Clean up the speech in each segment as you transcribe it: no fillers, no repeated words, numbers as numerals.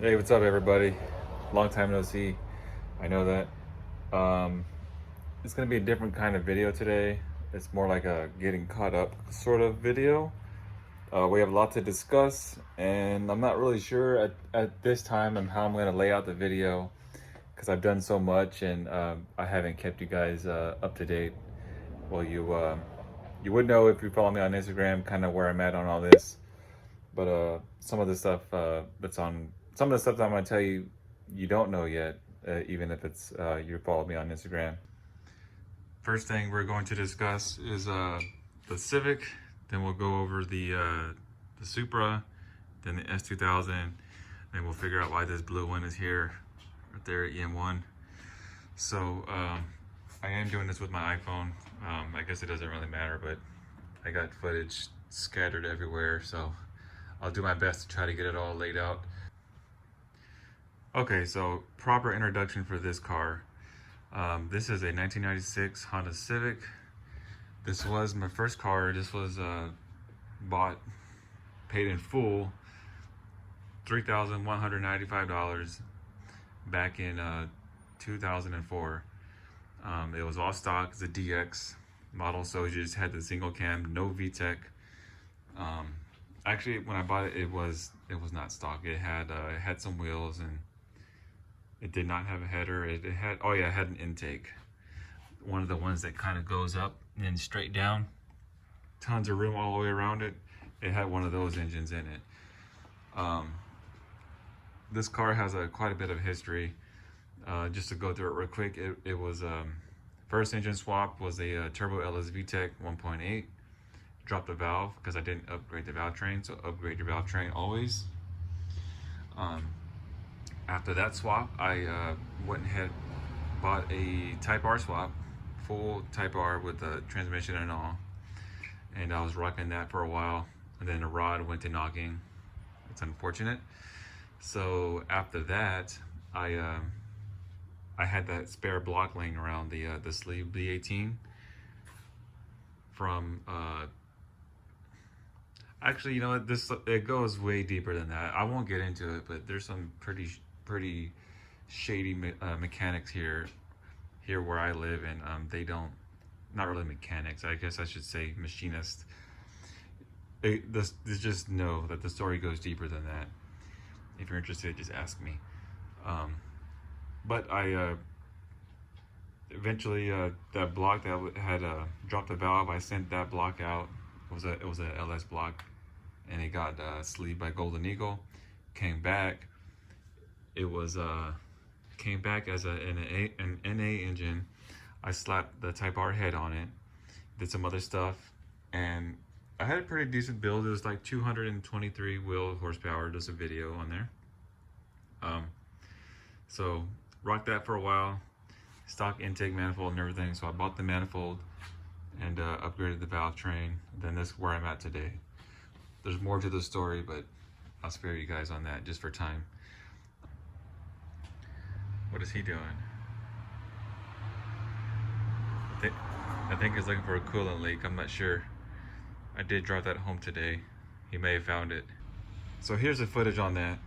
Hey, what's up, everybody? Long time no see. I know that. Um, it's gonna be a different kind of video today. It's more like a getting caught up sort of video. We have a lot to discuss, and I'm not really sure at this time on how I'm gonna lay out the video because I've done so much and I haven't kept you guys up to date. Well, you would know if you follow me on Instagram, kind of where I'm at on all this. But some of the stuff some of the stuff that I'm gonna tell you, you don't know yet, even if it's you follow me on Instagram. First thing we're going to discuss is the Civic. Then we'll go over the Supra, then the S2000. Then we'll figure out why this blue one is here, right there, EM1. So I am doing this with my iPhone. I guess it doesn't really matter, but I got footage scattered everywhere, so I'll do my best to try to get it all laid out. Okay, so proper introduction for this car. This is a 1996 Honda Civic. This was my first car. This was paid in full, $3,195 back in 2004. It was all stock. It's a DX model, so you just had the single cam, no vtec. Actually, when I bought it, it was not stock. It had some wheels, and it did not have a header. It had an intake, one of the ones that kind of goes up and then straight down. Tons of room all the way around it. It had one of those engines in it. This car has quite a bit of history. Just to go through it real quick, it was first engine swap was a Turbo LS vtec 1.8. Dropped the valve because I didn't upgrade the valve train, so upgrade your valve train always. After that swap, I went ahead, bought a Type R swap, full Type R with the transmission and all, and I was rocking that for a while, and then the rod went to knocking. It's unfortunate. So after that, I had that spare block laying around the sleeve B18 from actually, you know what, it goes way deeper than that. I won't get into it, but there's some pretty shady mechanics here where I live, and they don't, not really mechanics, I guess I should say machinists. Just know that the story goes deeper than that. If you're interested, just ask me. But I eventually that block that had dropped the valve, I sent that block out. It was a LS block, and it got sleeved by Golden Eagle. Came back. It was came back as an NA engine. I slapped the Type R head on it, did some other stuff, and I had a pretty decent build. It was like 223 wheel horsepower. There's a video on there. So rocked that for a while. Stock intake manifold and everything. So I bought the manifold and upgraded the valve train. Then this is where I'm at today. There's more to the story, but I'll spare you guys on that just for time. What is he doing? I think he's looking for a coolant leak. I'm not sure. I did drive that home today. He may have found it. So here's the footage on that.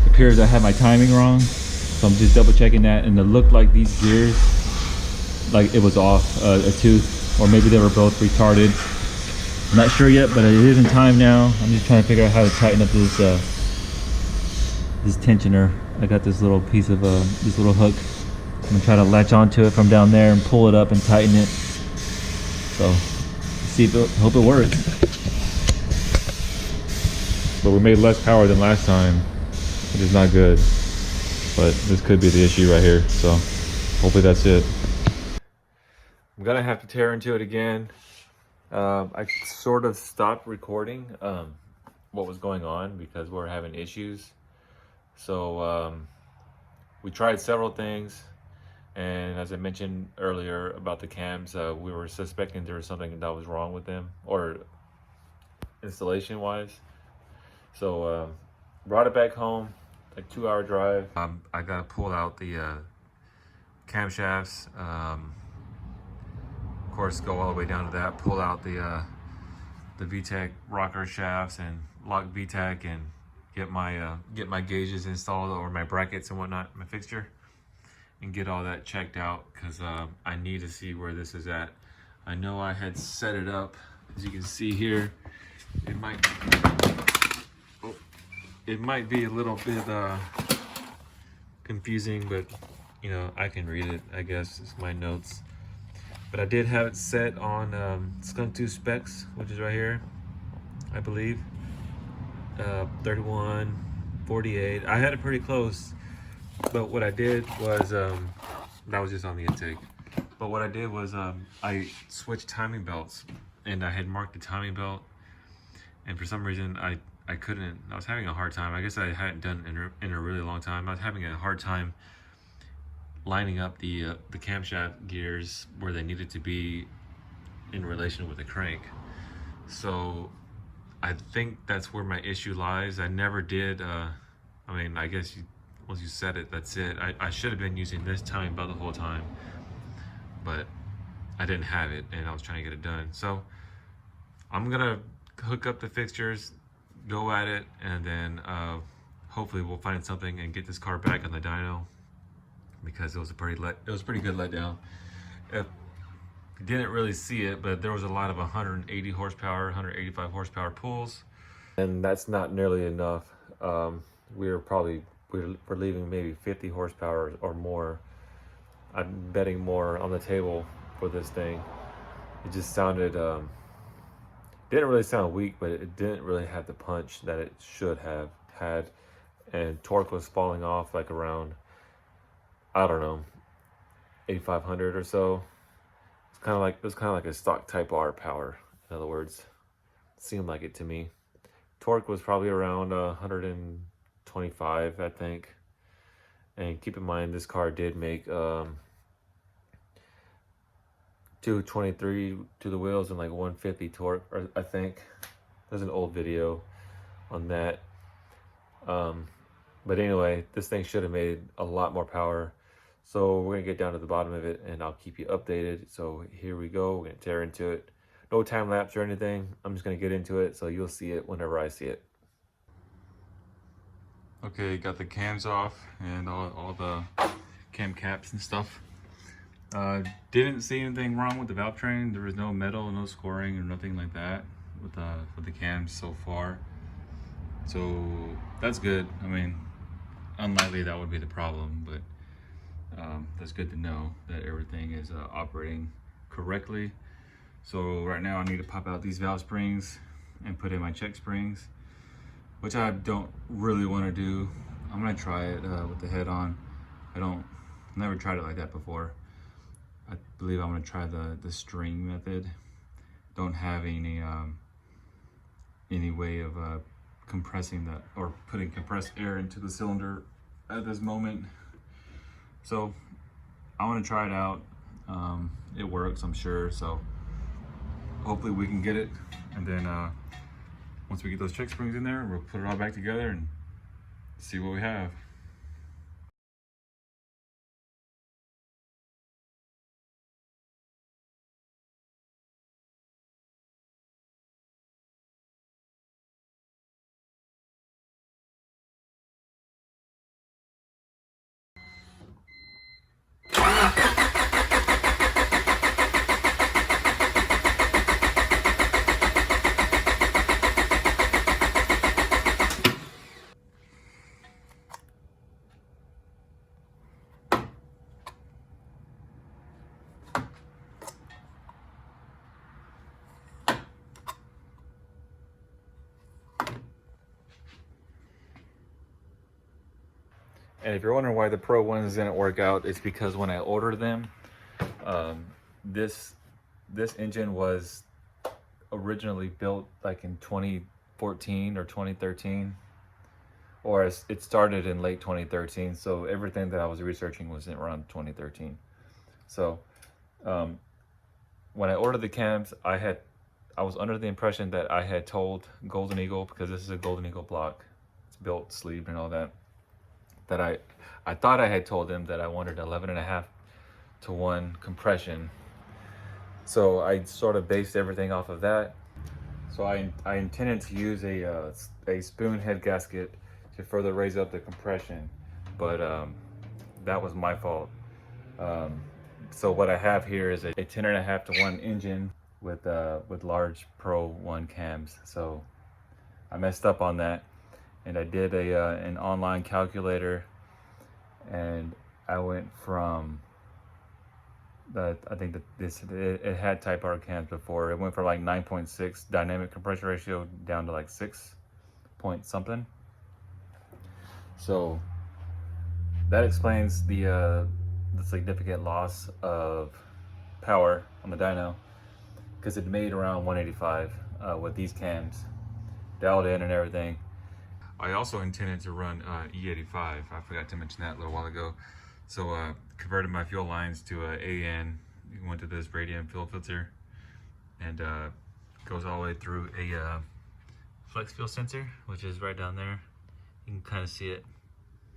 Appears I had my timing wrong, so I'm just double checking that, and it looked like these gears, like it was off a tooth, or maybe they were both retarded. I'm not sure yet, but it is in time now. I'm just trying to figure out how to tighten up this this tensioner. I got this little piece of this little hook. I'm gonna try to latch onto it from down there and pull it up and tighten it. So see if it, hope it works. But we made less power than last time, which is not good, but this could be the issue right here, so hopefully that's it. I'm gonna have to tear into it again. I sort of stopped recording what was going on because we're having issues. So we tried several things, and as I mentioned earlier about the cams, we were suspecting there was something that was wrong with them, or installation wise. So brought it back home, like 2-hour drive. I gotta pull out the camshafts, of course go all the way down to that, pull out the vtec rocker shafts and lock vtec, and get my gauges installed, or my brackets and whatnot, my fixture, and get all that checked out, because I need to see where this is at. I know I had set it up, as you can see here. It might be a little bit confusing, but you know, I can read it, I guess. It's my notes. But I did have it set on Skunk 2 specs, which is right here, I believe. 31, 48. I had it pretty close, but what I did was, that was just on the intake. But what I did was, I switched timing belts, and I had marked the timing belt, and for some reason I couldn't. I was having a hard time. I guess I hadn't done it in a really long time. I was having a hard time lining up the camshaft gears where they needed to be in relation with the crank. So I think that's where my issue lies. I never did. I mean, I guess once you set it, that's it. I should have been using this timing belt the whole time, but I didn't have it, and I was trying to get it done. So I'm gonna hook up the fixtures, go at it, and then hopefully we'll find something and get this car back on the dyno, because it was a pretty good letdown. You didn't really see it, but there was a lot of 180 horsepower, 185 horsepower pulls, and that's not nearly enough. We're leaving maybe 50 horsepower or more. I'm betting more on the table for this thing. It just sounded didn't really sound weak, but it didn't really have the punch that it should have had, and torque was falling off like around, I don't know, 8,500 or so. It was kind of like a stock Type R power. In other words, it seemed like it to me. Torque was probably around 125, I think. And keep in mind, this car did make 223 to the wheels and like 150 torque, or I think. There's an old video on that. But anyway, this thing should have made a lot more power. So we're gonna get down to the bottom of it, and I'll keep you updated. So here we go, we're gonna tear into it. No time lapse or anything. I'm just gonna get into it, so you'll see it whenever I see it. Okay, got the cams off and all the cam caps and stuff. Didn't see anything wrong with the valve train. There was no metal, no scoring or nothing like that with the cams so far. So that's good. I mean, unlikely that would be the problem, but that's good to know that everything is operating correctly. So right now I need to pop out these valve springs and put in my check springs, which I don't really want to do. I'm gonna try it with the head on. Never tried it like that before. I believe I'm gonna try the string method. Don't have any way of compressing that or putting compressed air into the cylinder at this moment. So I want to try it out. It works, I'm sure. So hopefully we can get it And then once we get those check springs in there, we'll put it all back together and see what we have. And if you're wondering why the Pro ones didn't work out, it's because when I ordered them, this engine was originally built like in 2014 or 2013, or it started in late 2013. So everything that I was researching was around 2013. So when I ordered the cams, I was under the impression that I had told Golden Eagle, because this is a Golden Eagle block, it's built, sleeved, and all that, that I thought I had told them that I wanted 11.5-to-1 compression. So I sort of based everything off of that. So I intended to use a spoon head gasket to further raise up the compression, but that was my fault. So what I have here is a 10.5-to-1 engine with large Pro 1 cams. So I messed up on that, and I did an online calculator, and I went from I think that it had Type R cams before. It went from like 9.6 dynamic compression ratio down to like 6 point something. So that explains the significant loss of power on the dyno, because it made around 185 with these cams dialed in and everything. I also intended to run E85. I forgot to mention that a little while ago. So converted my fuel lines to AN. Went to this radium fuel filter, and goes all the way through a flex fuel sensor, which is right down there. You can kind of see it.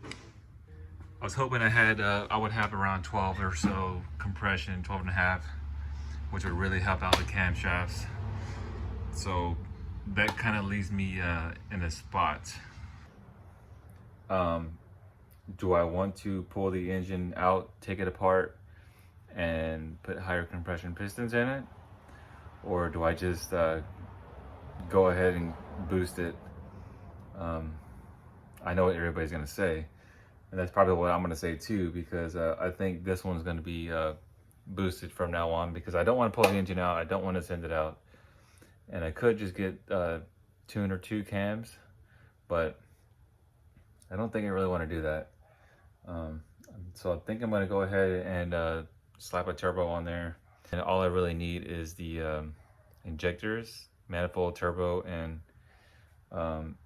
I was hoping I would have around 12 or so compression, 12.5, which would really help out the camshafts. So that kind of leaves me in a spot. Do I want to pull the engine out, take it apart, and put higher compression pistons in it? Or do I just go ahead and boost it? I know what everybody's gonna say, and that's probably what I'm gonna say too, because I think this one's gonna be boosted from now on, because I don't want to pull the engine out, I don't want to send it out, and I could just get tune or 2 cams, but I don't think I really want to do that. So I think I'm going to go ahead and slap a turbo on there, and all I really need is the injectors, manifold, turbo, and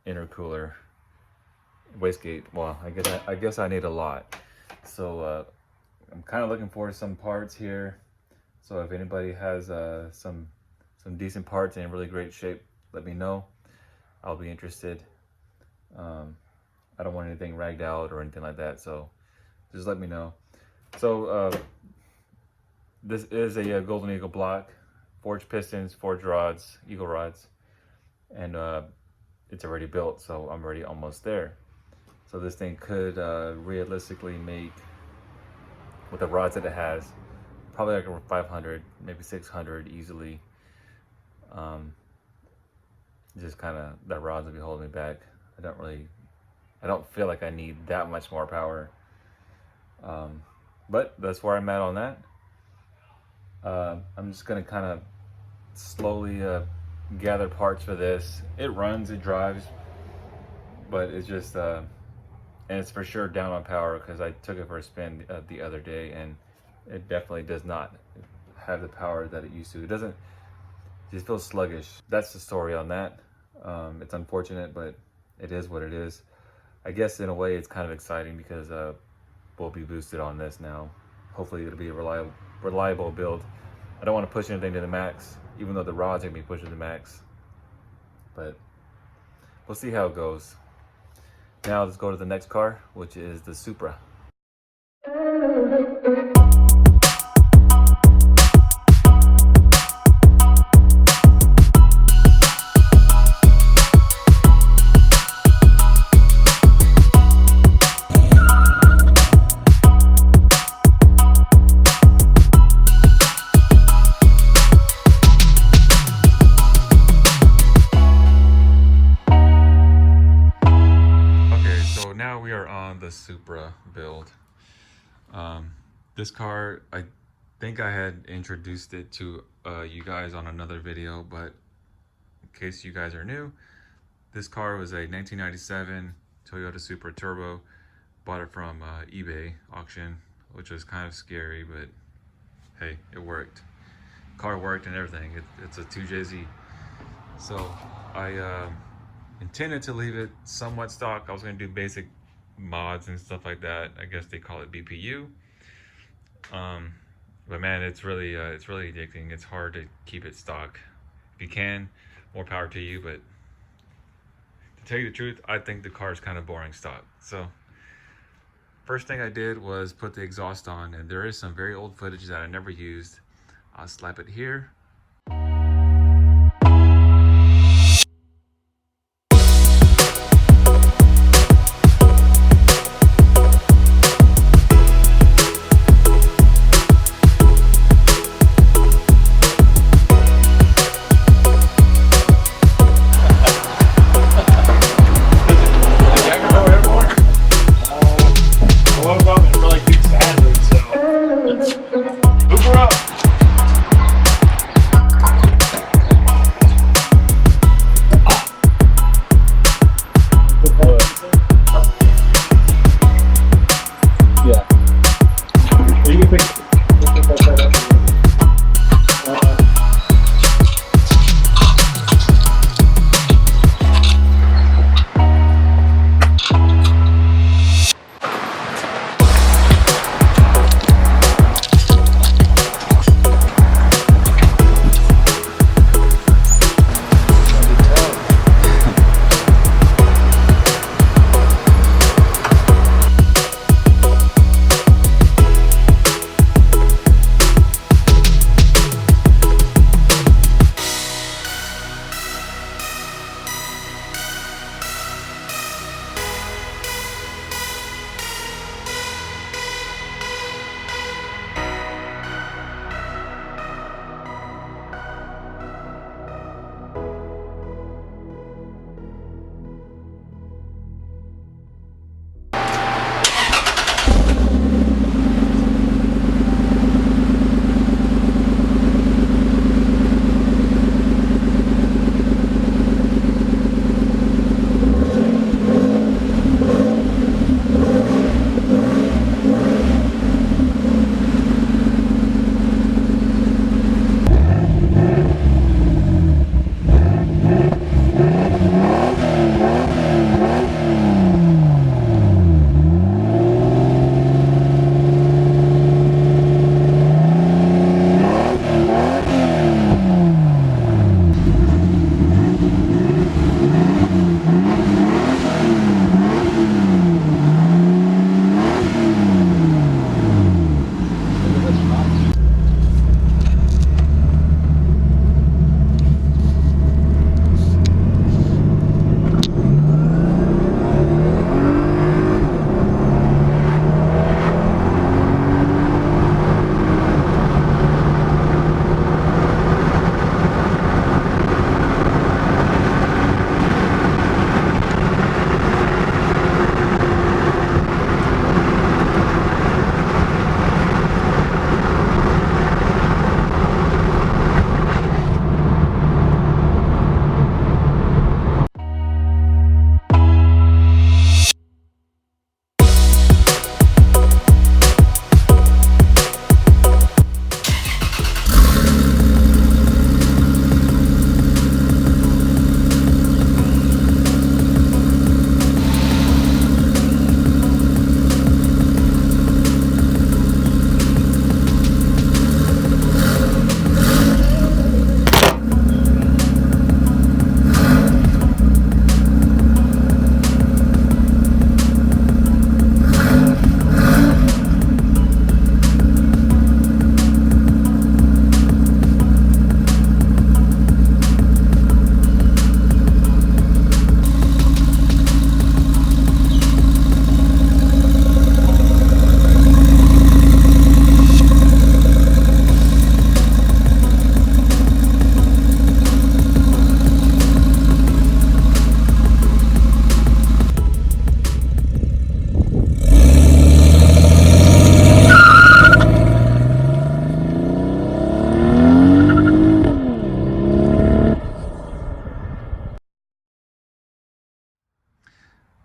intercooler, wastegate. Well, I guess I need a lot. So I'm kind of looking for some parts here. So if anybody has some decent parts in really great shape, let me know. I'll be interested. I don't want anything ragged out or anything like that, so just let me know. So this is a Golden Eagle block, forged pistons, forged rods, Eagle rods, and it's already built, so I'm already almost there. So this thing could realistically make, with the rods that it has, probably like over 500, maybe 600 easily. Just kind of, that rod's gonna be holding me back. I don't feel like I need that much more power. But that's where I'm at on that. I'm just gonna kind of slowly gather parts for this. It runs, it drives, but it's just, and it's for sure down on power, because I took it for a spin the other day, and it definitely does not have the power that it used to. It doesn't, it just feels sluggish. That's the story on that. It's unfortunate, but it is what it is. I guess in a way it's kind of exciting, because we'll be boosted on this now. Hopefully it'll be a reliable build. I don't want to push anything to the max, even though the rods are gonna be pushed to the max. but we'll see how it goes. Now let's go to the next car, which is the Supra. Now we are on the Supra build. This car, I think I had introduced it to you guys on another video, but in case you guys are new, this car was a 1997 Toyota Supra Turbo. Bought it from eBay auction, which was kind of scary, but hey, it worked. Car worked and everything. It's a 2JZ. So I intended to leave it somewhat stock. I was going to do basic mods and stuff like that. I guess they call it BPU. But man, it's really addicting. It's hard to keep it stock. If you can, more power to you. But to tell you the truth, I think the car is kind of boring stock. So first thing I did was put the exhaust on, and there is some very old footage that I never used. I'll slap it here.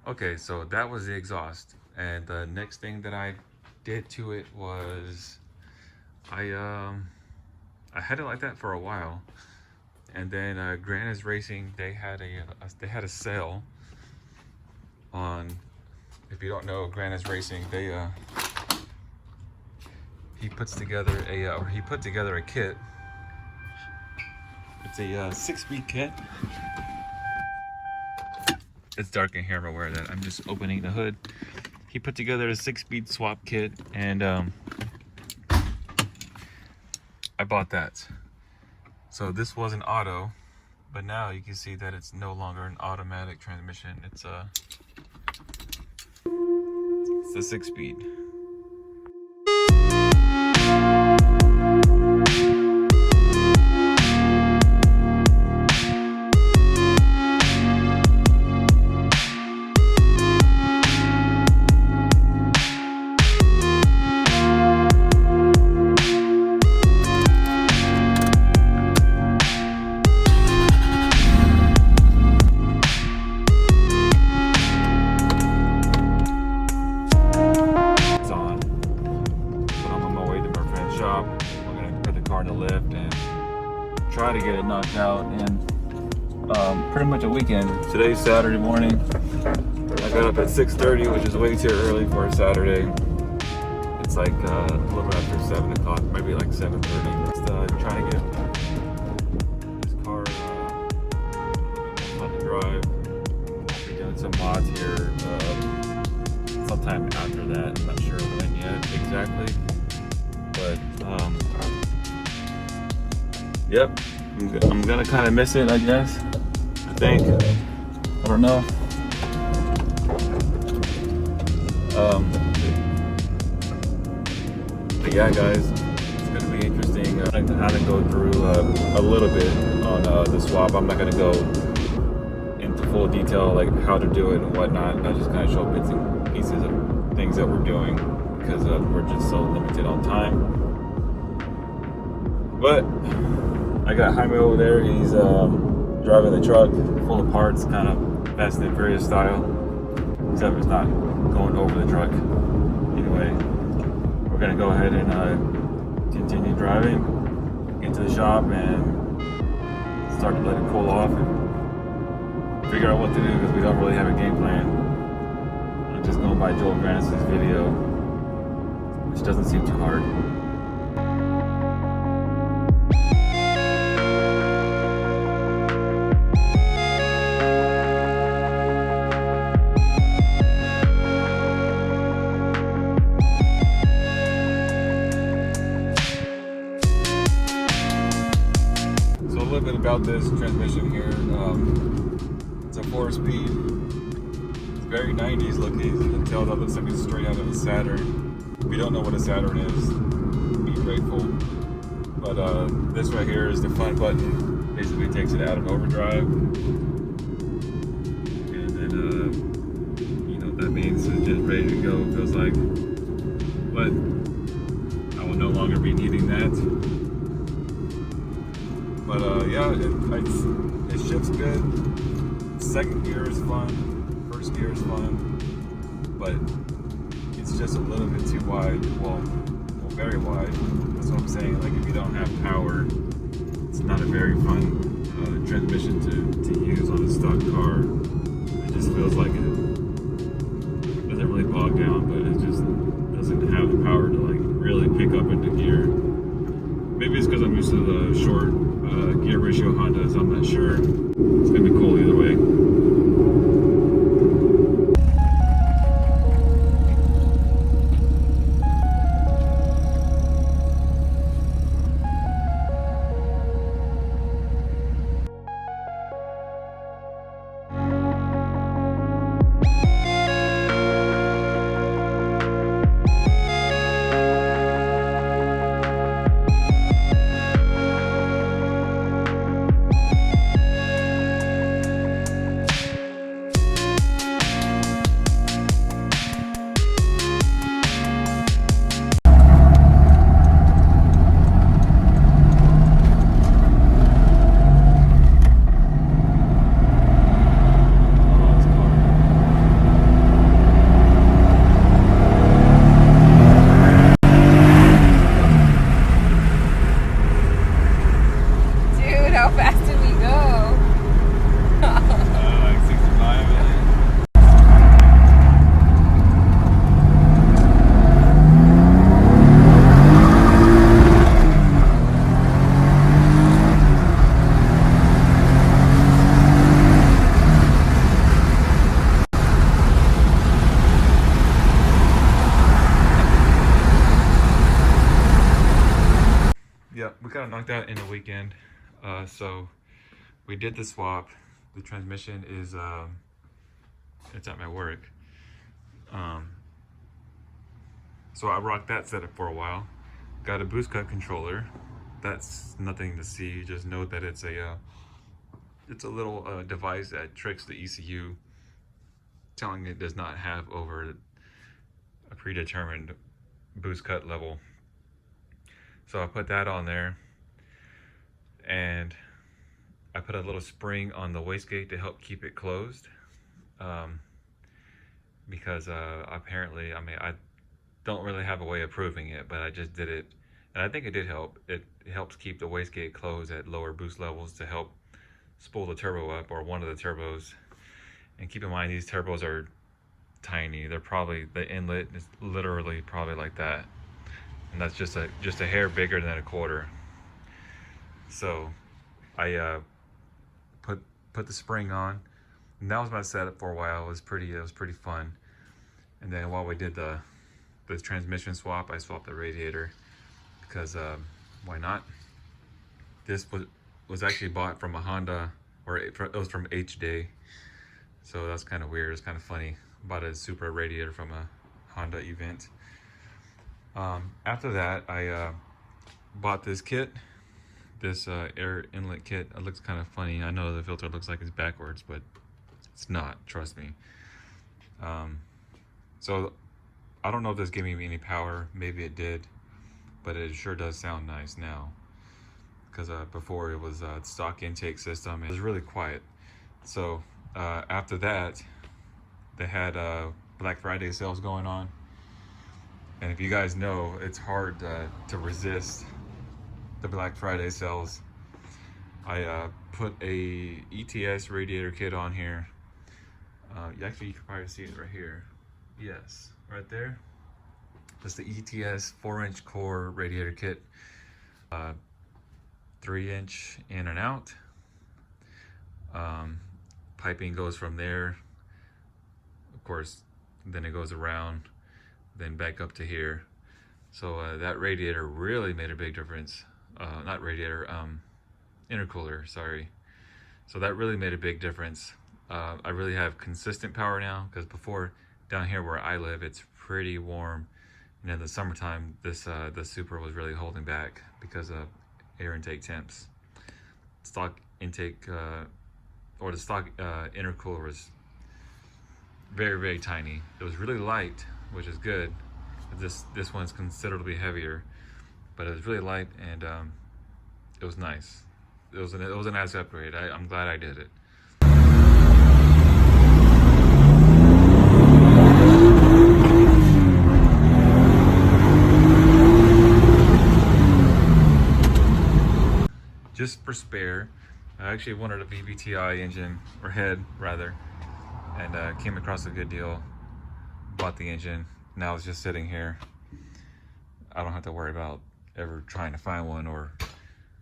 Okay, so that was the exhaust, and the next thing that I did to it was I had it like that for a while, and then Grannis Racing, they had a sale on. If you don't know Grannis Racing, he puts together he put together a kit. It's a 6-speed kit. It's dark in here, I'm aware of that. I'm just opening the hood. He put together a 6-speed swap kit, and I bought that. So this was an auto, but now you can see that it's no longer an automatic transmission. It's a 6-speed. Try to get it knocked out in pretty much a weekend. Today's Saturday morning. I got up at 6:30, which is way too early for a Saturday. It's like a little bit after 7 o'clock, maybe like 7:30. Just trying to get this car fun to drive. I'll be doing some mods here sometime after that. I'm not sure when yet exactly, but yep, I'm gonna kind of miss it, I guess. I think. I don't know. But yeah, guys, it's gonna be interesting. I'm gonna kind of go through a little bit on the swap. I'm not gonna go into full detail like how to do it and whatnot. I just kind of show bits and pieces of things that we're doing because we're just so limited on time. But I got Jaime over there. He's driving the truck full of parts, kind of Fast and Furious style, except it's not going over the truck. Anyway, we're gonna go ahead and continue driving, get to the shop, and start to let it cool off and figure out what to do because we don't really have a game plan. I'm just going by Joel Grannis' video, which doesn't seem too hard. About this transmission here, it's a 4-speed. It's very 90s looking. You can tell that looks like it's straight out of a Saturn. If you don't know what a Saturn is, be grateful. But this right here is the fun button. Basically takes it out of overdrive, and then you know what that means. It's just ready to go. It feels like, but I will no longer be needing that. But yeah, it shifts good. Second gear is fun. First gear is fun. But it's just a little bit too wide. Well, very wide. That's what I'm saying. Like if you don't have power, it's not a very fun transmission to use on a stock car. It just feels like it doesn't really bog down, but it just doesn't have the power to like really pick up into gear. Maybe it's because I'm used to the short gear ratio Hondas, I'm not sure. It's gonna be cool either way. worked out in the weekend. So we did the swap. The transmission is it's at my work. So I rocked that setup for a while. Got a boost cut controller. That's nothing to see. Just note that it's a little device that tricks the ECU, telling it does not have over a predetermined boost cut level. So I put that on there, and I put a little spring on the wastegate to help keep it closed, because apparently, I mean, I don't really have a way of proving it, but I just did it, and I think it did help. It helps keep the wastegate closed at lower boost levels to help spool the turbo up, or one of the turbos. And keep in mind, these turbos are tiny. They're probably, the inlet is literally probably like that, and that's just a hair bigger than a quarter. So I put the spring on, and that was my setup for a while. It was pretty fun. And then while we did the transmission swap, I swapped the radiator, because why not? This was actually bought from a Honda, or it was from H-Day, so that's kind of weird. It's kind of funny. Bought a Supra radiator from a Honda event. After that, I bought this kit, this air inlet kit. It looks kind of funny. I know the filter looks like it's backwards, but it's not, trust me. So I don't know if this gave me any power. Maybe it did, but it sure does sound nice now, because before it was a stock intake system. It was really quiet. So after that, they had Black Friday sales going on, and if you guys know, it's hard to resist the Black Friday sales. I put a ETS radiator kit on here. Actually, you can probably see it right here. Yes, right there. That's the ETS 4-inch core radiator kit. 3-inch in and out. Piping goes from there, of course, then it goes around, then back up to here. So that radiator really made a big difference. Not radiator, intercooler, sorry. So that really made a big difference. I really have consistent power now, because before, down here where I live, it's pretty warm, and in the summertime, the Supra was really holding back because of air intake temps. Stock intake, or the stock intercooler was very tiny. It was really light, which is good. This one's considerably heavier, but it was really light, and it was nice. It was a nice upgrade. I'm glad I did it. Just for spare, I actually wanted a VVTi engine, or head rather, and came across a good deal, bought the engine. Now it's just sitting here. I don't have to worry about ever trying to find one, or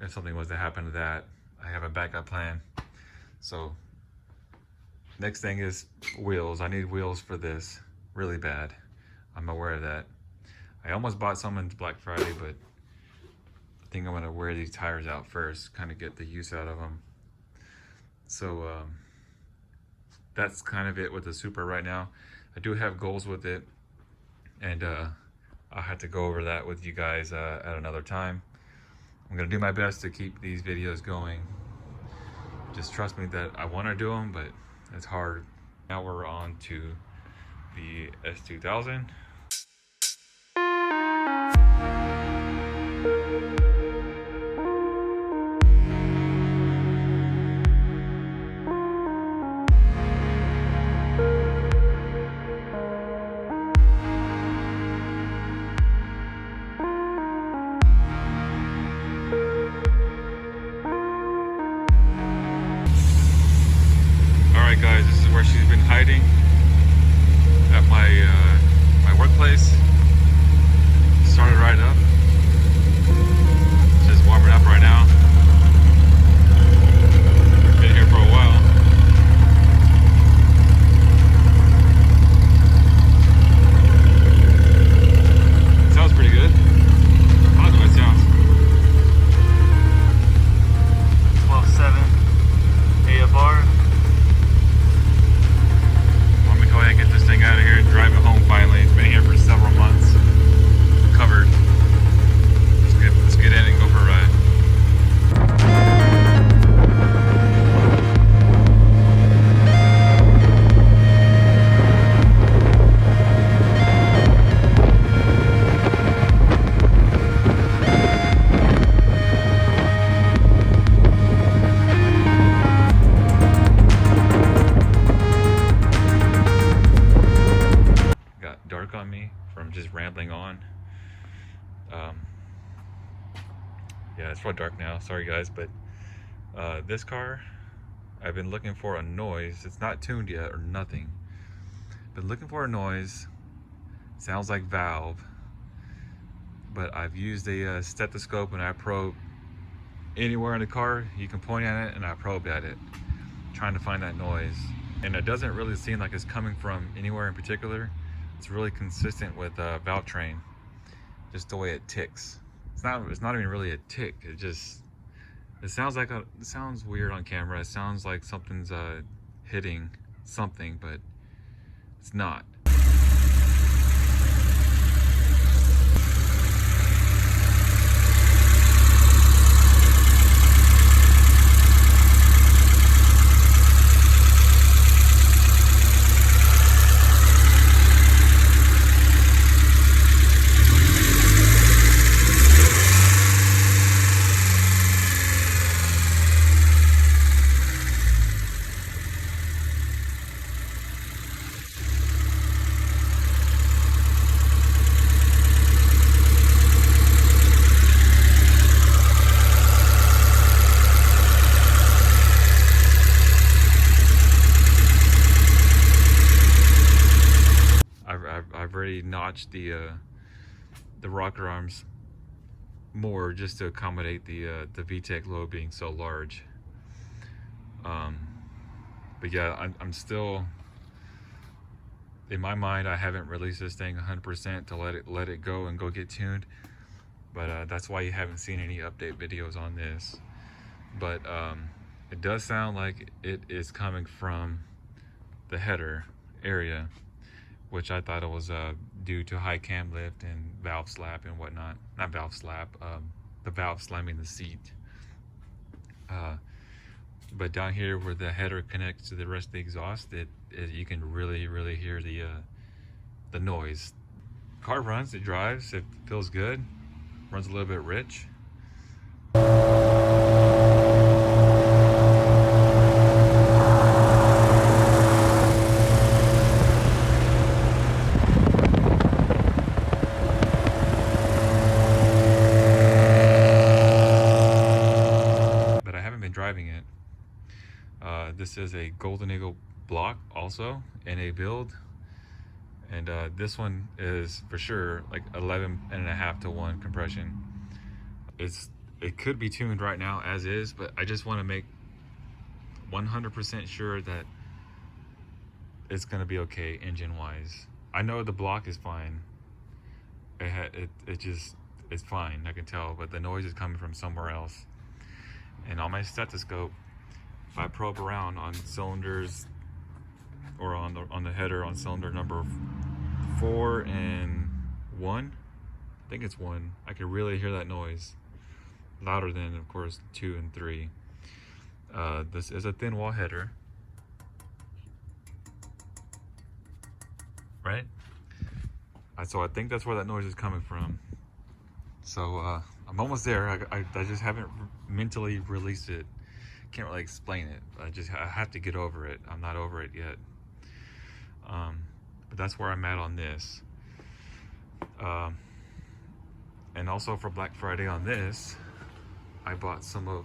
if something was to happen to that, I have a backup plan. So next thing is wheels. I need wheels for this really bad. I'm aware of that. I almost bought some on Black Friday, but I think I'm gonna wear these tires out first, kind of get the use out of them. So that's kind of it with the Supra right now. I do have goals with it, and I'll have to go over that with you guys at another time. I'm gonna do my best to keep these videos going. Just trust me that I want to do them, but it's hard. Now we're on to the S2000. Alright guys, this is where she's been hiding at my workplace. Started right up. Just warming up right now. Been here for a while. Sounds pretty good. I like the way it sounds. it's real dark now, sorry guys, but this car, I've been looking for a noise. It's not tuned yet or nothing. Been looking for a noise. Sounds like valve, but I've used a stethoscope and I probe anywhere in the car. You can point at it and I probe at it, trying to find that noise. And it doesn't really seem like it's coming from anywhere in particular. It's really consistent with valve train, just the way it ticks. It's not even really a tick. It sounds like it sounds weird on camera. It sounds like something's hitting something, but it's not. I've already notched the rocker arms more just to accommodate the vtec load being so large. But yeah, I'm still, in my mind, I haven't released this thing 100% to let it go and go get tuned. But that's why you haven't seen any update videos on this. But it does sound like it is coming from the header area, which I thought it was due to high cam lift and valve slap and whatnot. Not valve slap, the valve slamming the seat. But down here where the header connects to the rest of the exhaust, you can really hear the noise. Car runs, it drives, it feels good, runs a little bit rich. Driving it. This is a Golden Eagle block also in a build, and this one is for sure like 11.5 to 1 compression. It could be tuned right now as is, but I just want to make 100% sure that it's going to be okay engine wise. I know the block is fine. It's fine, I can tell, but the noise is coming from somewhere else. And on my stethoscope, if I probe around on cylinders or on the header on cylinder number 4 and 1, I think it's 1, I can really hear that noise, louder than of course 2 and 3. This is a thin wall header, right? So I think that's where that noise is coming from. So I'm almost there. I just haven't mentally released it. Can't really explain it. I have to get over it. I'm not over it yet. But that's where I'm at on this. And also for Black Friday on this, I bought some of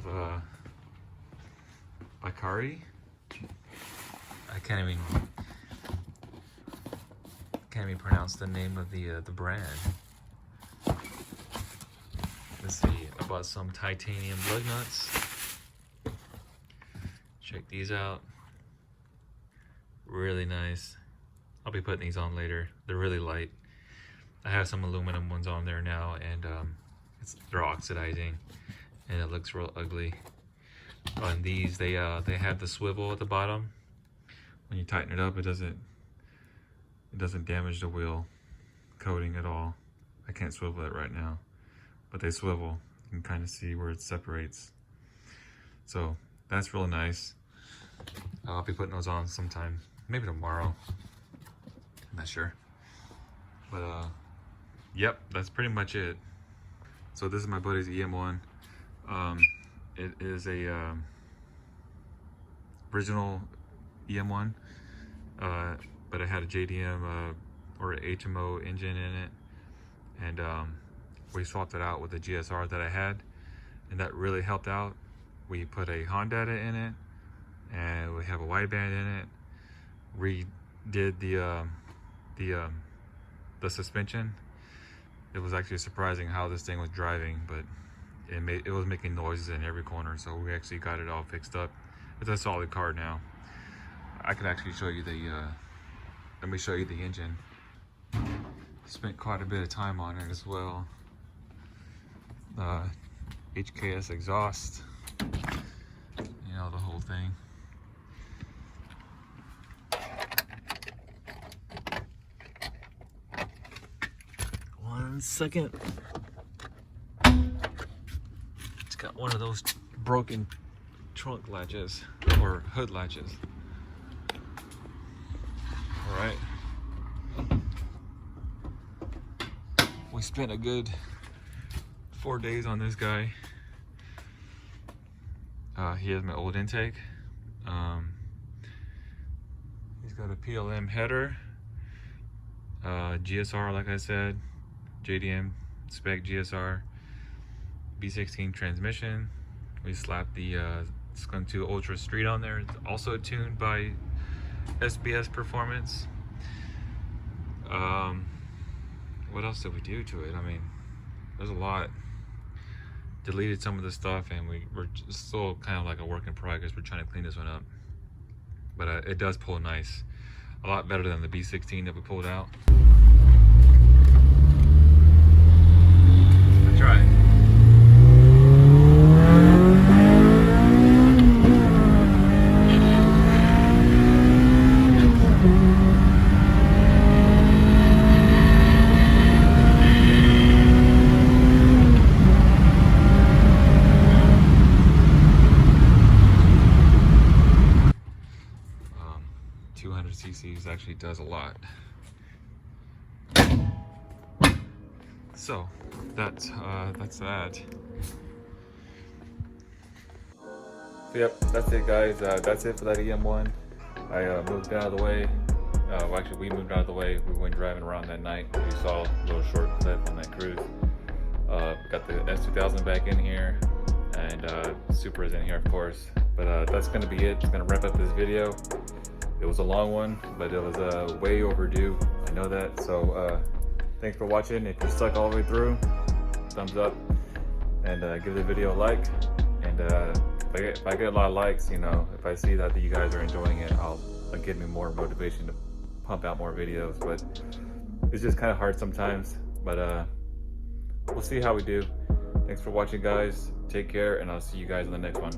Bakari. I can't even pronounce the name of the brand. Let's see, I bought some titanium lug nuts. Check these out. Really nice. I'll be putting these on later. They're really light. I have some aluminum ones on there now, and they're oxidizing, and it looks real ugly. On these, they have the swivel at the bottom. When you tighten it up, it doesn't damage the wheel coating at all. I can't swivel it right now, but they swivel. You can kind of see where it separates. So that's real nice. I'll be putting those on sometime, maybe tomorrow. I'm not sure. But yep, that's pretty much it. So this is my buddy's EM1. It is a original EM1, but it had a JDM or HMO engine in it, and we swapped it out with the GSR that I had. and that really helped out. We put a Honda in it, and we have a wideband in it. Redid the suspension. It was actually surprising how this thing was driving, but it was making noises in every corner, so we actually got it all fixed up. It's a solid car now. I can actually show you let me show you the engine. Spent quite a bit of time on it as well. HKS exhaust, you know, the whole thing. One second. It's got one of those broken trunk latches or hood latches. All right. We spent a good 4 days on this guy. He has my old intake. He's got a PLM header, GSR, like I said, JDM spec GSR, B16 transmission. We slapped the Skunk 2 Ultra Street on there. It's also tuned by SBS Performance. What else did we do to it? I mean, there's a lot. Deleted some of the stuff, and we're still kind of like a work in progress. We're trying to clean this one up, but it does pull nice, a lot better than the B16 that we pulled out. Let's try it. 200 cc's actually does a lot. So that's that. So yep, that's it, guys. That's it for that EM1. I moved out of the way. Well, actually, we moved out of the way. We went driving around that night. You saw a little short clip on that cruise. Got the S2000 back in here, and Supra is in here, of course. But that's gonna be it. It's gonna wrap up this video. It was a long one, but it was way overdue. I know that. So thanks for watching. If you stuck all the way through, thumbs up, and give the video a like. And if I get a lot of likes, you know, if I see that you guys are enjoying it, it'll give me more motivation to pump out more videos. But it's just kind of hard sometimes. But we'll see how we do. Thanks for watching, guys. Take care, and I'll see you guys in the next one.